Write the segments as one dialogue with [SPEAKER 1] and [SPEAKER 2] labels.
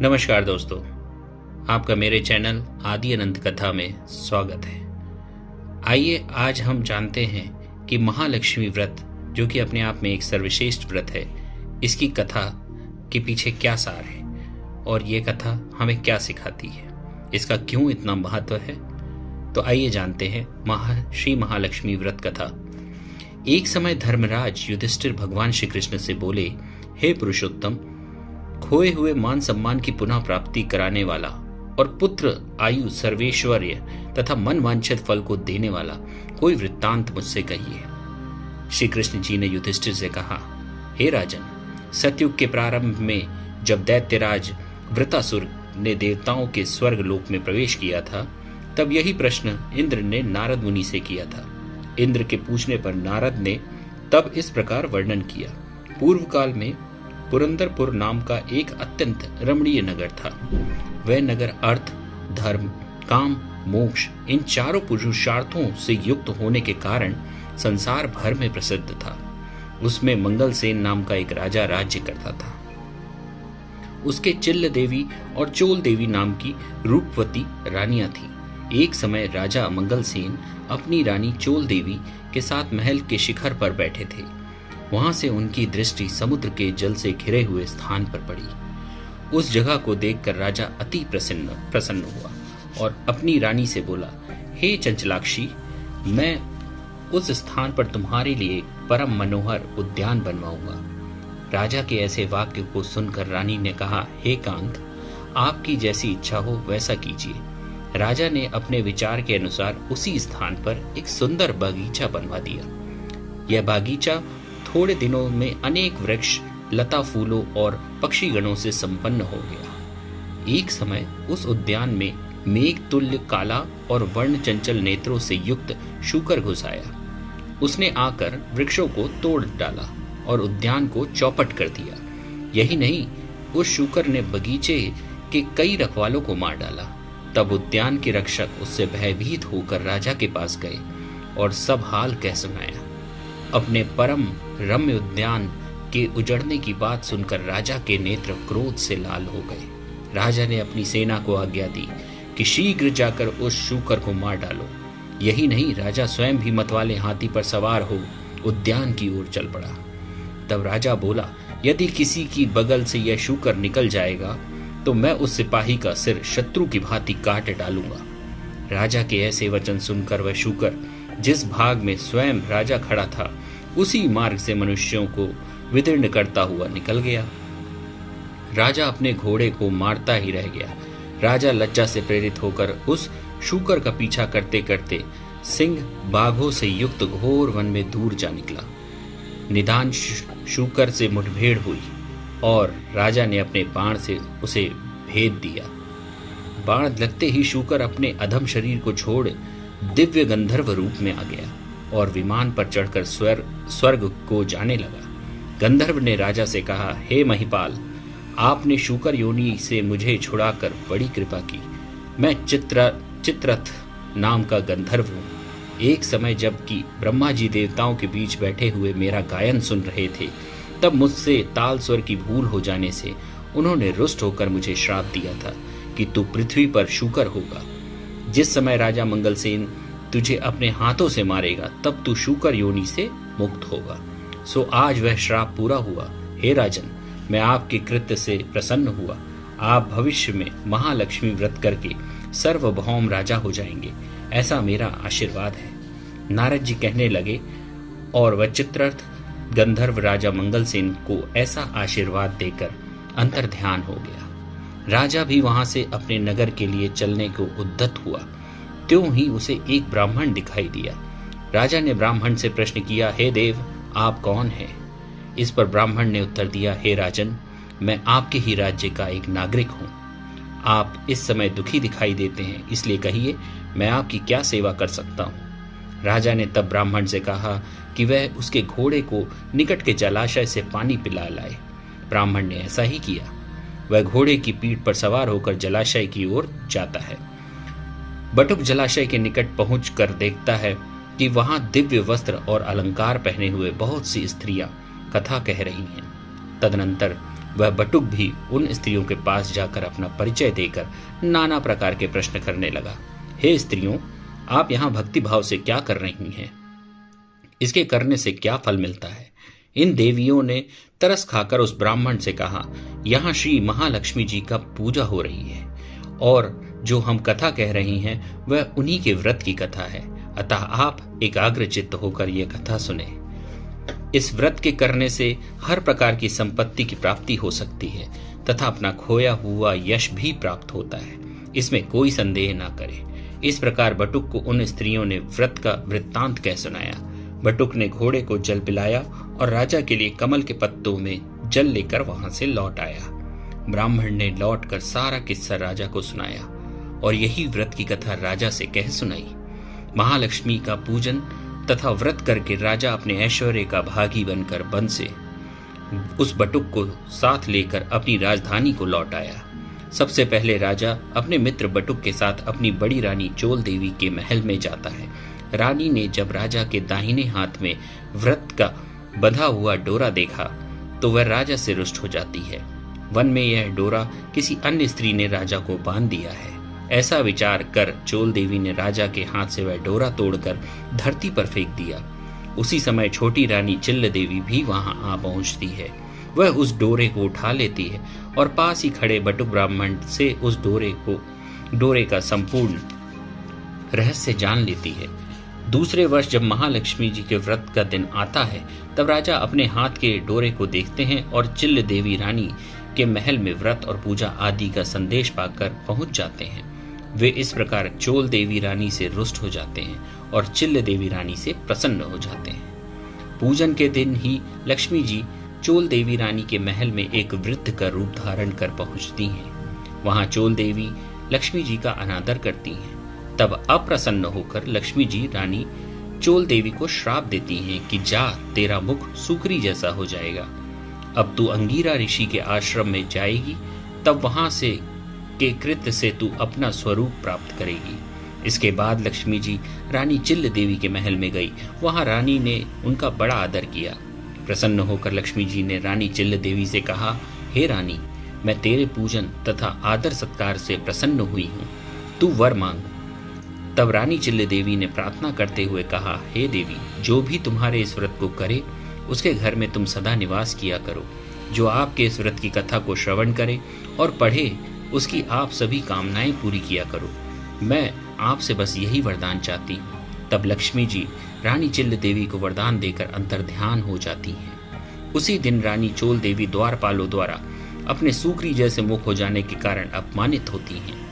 [SPEAKER 1] नमस्कार दोस्तों, आपका मेरे चैनल आदि अनंत कथा में स्वागत है। आइए आज हम जानते हैं कि महालक्ष्मी व्रत, जो कि अपने आप में एक सर्वश्रेष्ठ व्रत है, इसकी कथा के पीछे क्या सार है और ये कथा हमें क्या सिखाती है, इसका क्यों इतना महत्व है। तो आइए जानते हैं श्री महालक्ष्मी व्रत कथा। एक समय धर्मराज युधिष्ठिर भगवान श्री कृष्ण से बोले, हे पुरुषोत्तम, खोए हुए मान सम्मान की पुनः प्राप्ति कराने वाला और पुत्र आयु सर्वेश्वर्य तथा मन वांछित फल को देने वाला कोई वृत्तांत मुझसे कहिए। श्री कृष्ण जी ने युधिष्ठिर से कहा, हे राजन, सतयुग के प्रारंभ में जब दैत्यराज वृतासुर ने देवताओं के स्वर्ग लोक में प्रवेश किया था, तब यही प्रश्न इंद्र ने नारद मुनि से किया था। इंद्र के पूछने पर नारद ने तब इस प्रकार वर्णन किया। पूर्व काल में पुरंदरपुर नाम का एक अत्यंत रमणीय नगर था। वह नगर अर्थ, धर्म, काम, मोक्ष इन चारों पुरुषार्थों से युक्त होने के कारण संसार भर में प्रसिद्ध था। उसमें मंगलसेन नाम का एक राजा राज्य करता था। उसके चिल्ल देवी और चोल देवी नाम की रूपवती रानियां थीं। एक समय राजा मंगलसेन अपनी रानी चोल देवी के साथ महल के शिखर पर बैठे थे। वहां से उनकी दृष्टि समुद्र के जल से घिरे हुए स्थान पर पड़ी। उस जगह को देखकर राजा अति प्रसन्न हुआ और अपनी रानी से बोला, हे चंचलाक्षी, मैं उस स्थान पर तुम्हारे लिए परम मनोहर उद्यान बनवाऊंगा। राजा के ऐसे वाक्य को सुनकर रानी ने कहा, हे कांत, आपकी जैसी इच्छा हो वैसा कीजिए। राजा ने अपने विचार के अनुसार उसी स्थान पर एक सुंदर बगीचा बनवा दिया। यह बगीचा थोड़े दिनों में अनेक वृक्ष, लता, फूलों और पक्षीगणों से संपन्न हो गया। एक समय उस उद्यान में मेघ तुल्य काला और वर्ण चंचल नेत्रों से युक्त शूकर घुस आया। उसने आकर वृक्षों को तोड़ डाला और उद्यान को चौपट कर दिया। यही नहीं, उस शूकर ने बगीचे के कई रखवालों को मार डाला। तब उद्यान के रक्षक उससे भयभीत होकर राजा के पास गए और सब हाल कह सुनाया। अपने परम रम्य उद्यान के उजड़ने की बात सुनकर राजा के नेत्र क्रोध से लाल हो गए। राजा ने अपनी सेना को आज्ञा दी कि शीघ्र जाकर उस शूकर को मार डालो। यही नहीं, राजा स्वयं भी मतवाले हाथी पर सवार हो उद्यान की ओर चल पड़ा। तब राजा बोला, यदि किसी की बगल से यह शूकर निकल जाएगा तो मैं उस सिपाही का सिर शत्रु की भांति काट डालूंगा। राजा के ऐसे वचन सुनकर वह शूकर जिस भाग में स्वयं राजा खड़ा था, उसी मार्ग से मनुष्यों को विदीर्ण करता हुआ निकल गया। राजा अपने घोड़े को मारता ही रह गया। राजा लज्जा से प्रेरित होकर उस शूकर का पीछा करते करते सिंह बाघों से युक्त घोर वन में दूर जा निकला। निदान शूकर से मुठभेड़ हुई और राजा ने अपने बाण से उसे भेद दिया। बाण लगते ही शूकर अपने अधम शरीर को छोड़ दिव्य गंधर्व रूप में आ गया और विमान पर चढ़कर स्वर्ग को जाने लगा। गंधर्व ने राजा से कहा, हे महिपाल, आपने शूकर योनि से मुझे छुड़ाकर बड़ी कृपा की। मैं चित्ररथ नाम का गंधर्व हूँ। एक समय जबकि ब्रह्मा जी देवताओं के बीच बैठे हुए मेरा गायन सुन रहे थे, तब मुझसे ताल स्वर की भूल हो जाने से उन्होंने रुष्ट होकर मुझे श्राप दिया था कि तू पृथ्वी पर शूकर होगा। जिस समय राजा मंगलसेन तुझे अपने हाथों से मारेगा, तब तू शूकर योनि से मुक्त होगा। सो आज वह श्राप पूरा हुआ। हे राजन, मैं आपके कृत्य से प्रसन्न हुआ। आप भविष्य में महालक्ष्मी व्रत करके सर्वभौम राजा हो जाएंगे, ऐसा मेरा आशीर्वाद है। नारद जी कहने लगे और वह चित्ररथ गंधर्व राजा मंगलसेन को ऐसा आशीर्वाद देकर अंतर्ध्यान हो गया। राजा भी वहां से अपने नगर के लिए चलने को उद्यत हुआ। त्यों ही उसे एक ब्राह्मण दिखाई दिया। राजा ने ब्राह्मण से प्रश्न किया, हे देव, आप कौन हैं? इस पर ब्राह्मण ने उत्तर दिया, हे राजन, मैं आपके ही राज्य का एक नागरिक हूँ। आप इस समय दुखी दिखाई देते हैं, इसलिए कहिए मैं आपकी क्या सेवा कर सकता हूँ। राजा ने तब ब्राह्मण से कहा कि वह उसके घोड़े को निकट के जलाशय से पानी पिला लाए। ब्राह्मण ने ऐसा ही किया। वह घोड़े की पीठ पर सवार होकर जलाशय की ओर जाता है। बटुक जलाशय के निकट पहुंचकर देखता है कि वहां दिव्य वस्त्र और अलंकार पहने हुए बहुत सी स्त्रियां कथा कह रही हैं। तदनंतर वह बटुक भी उन स्त्रियों के पास जाकर अपना परिचय देकर नाना प्रकार के प्रश्न करने लगा। हे स्त्रियों, आप यहाँ भक्ति भाव से क्या कर रही हैं? इसके करने से क्या फल मिलता है? इन देवियों ने तरस खाकर उस ब्राह्मण से कहा, यहाँ श्री महालक्ष्मी जी का पूजा हो रही है और जो हम कथा कह रही हैं वह उन्हीं के व्रत की कथा है, अतः आप एकाग्रचित्त होकर यह कथा सुने। इस व्रत के करने से हर प्रकार की संपत्ति की प्राप्ति हो सकती है तथा अपना खोया हुआ यश भी प्राप्त होता है, इसमें कोई संदेह ना करे। इस प्रकार बटुक को उन स्त्रियों ने व्रत का वृत्तांत कह सुनाया। बटुक ने घोड़े को जल पिलाया और राजा के लिए कमल के पत्तों में जल लेकर वहां से लौट आया। ब्राह्मण ने लौटकर सारा किस्सा राजा को सुनाया और यही व्रत की कथा राजा से कह सुनाई। महालक्ष्मी का पूजन तथा व्रत करके राजा अपने ऐश्वर्य का भागी बनकर वन से उस बटुक को साथ लेकर अपनी राजधानी को लौट आया। सबसे पहले राजा अपने मित्र बटुक के साथ अपनी बड़ी रानी चोल देवी के महल में जाता है। रानी ने जब राजा के दाहिने हाथ में व्रत का बंधा हुआ डोरा देखा तो वह राजा से रुष्ट हो जाती है। वन में यह डोरा किसी अन्य स्त्री ने राजा को बांध दिया है। ऐसा विचार कर चोल देवी ने राजा के हाथ से वह डोरा तोड़कर धरती पर फेंक दिया। उसी समय छोटी रानी चिल्ल देवी भी वहां आ पहुंचती है। वह उस डोरे को उठा लेती है और पास ही खड़े बटुक ब्राह्मण से उस डोरे का संपूर्ण रहस्य जान लेती है। दूसरे वर्ष जब महालक्ष्मी जी के व्रत का दिन आता है तब राजा अपने हाथ के डोरे को देखते हैं और चिल्ल देवी रानी के महल में व्रत और पूजा आदि का संदेश पाकर पहुंच जाते हैं। वे इस प्रकार चोल देवी रानी से रुष्ट हो जाते हैं और चिल्ल देवी रानी से प्रसन्न हो जाते हैं। पूजन के दिन ही लक्ष्मी जी चोल देवी रानी के महल में एक वृद्ध का रूप धारण कर पहुंचती हैं। वहां चोल देवी लक्ष्मी जी का अनादर करती हैं। तब अप्रसन्न होकर लक्ष्मी जी रानी चोल देवी को श्राप देती हैं कि जा, तेरा मुख सूकरी जैसा हो जाएगा। अब तू अंगीरा ऋषि के आश्रम में जाएगी, तब वहां से के कृत्य से तू अपना स्वरूप प्राप्त करेगी। इसके बाद लक्ष्मी जी रानी चिल्ल देवी के महल में गई। वहां रानी ने उनका बड़ा आदर किया। प्रसन्न होकर लक्ष्मी जी ने रानी चिल्ल देवी से कहा, हे रानी, मैं तेरे पूजन तथा आदर सत्कार से प्रसन्न हुई हूँ, तू वर मांग। तब रानी चिल्ल देवी ने प्रार्थना करते हुए कहा, हे देवी, जो भी तुम्हारे इस व्रत को करे उसके घर में तुम सदा निवास किया करो। जो आपके इस व्रत की कथा को श्रवण करे और पढ़े उसकी आप सभी कामनाएं पूरी किया करो। मैं आपसे बस यही वरदान चाहती हूँ। तब लक्ष्मी जी रानी चिल्ल देवी को वरदान देकर अंतर्ध्यान हो जाती हैं। उसी दिन रानी चोल देवी द्वारपालों द्वारा अपने सूकरी जैसे मुख हो जाने के कारण अपमानित होती हैं।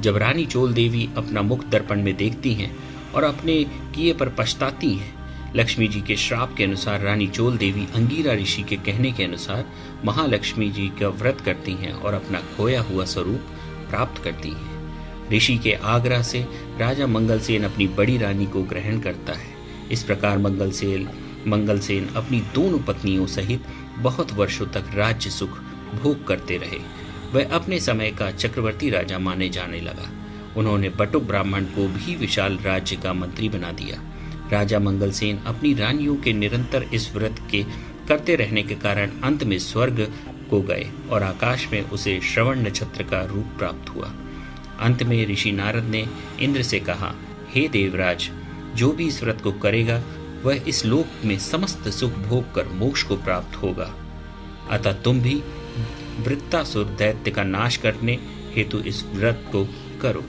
[SPEAKER 1] जब रानी चोल देवी अपना मुख दर्पण में देखती हैं और अपने किए पर पछताती हैं, लक्ष्मी जी के श्राप के अनुसार रानी चोल देवी अंगीरा ऋषि के कहने के अनुसार महालक्ष्मी जी का व्रत करती हैं और अपना खोया हुआ स्वरूप प्राप्त करती हैं। ऋषि के आग्रह से राजा मंगलसेन अपनी बड़ी रानी को ग्रहण करता है। इस प्रकार मंगलसेन अपनी दोनों पत्नियों सहित बहुत वर्षों तक राज्य सुख भोग करते रहे। वह अपने समय का चक्रवर्ती राजा माने जाने लगा। उन्होंने बटुक ब्राह्मण को भी विशाल राज्य का मंत्री बना दिया। राजा मंगलसेन अपनी रानियों के निरंतर इस व्रत के करते रहने के कारण अंत में स्वर्ग को गए और आकाश में उसे श्रवण नक्षत्र का रूप प्राप्त हुआ। अंत में ऋषि नारद ने इंद्र से कहा, हे देवराज, जो भी इस व्रत को करेगा वह इस लोक में समस्त सुख भोग कर मोक्ष को प्राप्त होगा। अतः तुम भी वृत्तासुर दैत्य का नाश करने हेतु इस व्रत को करो।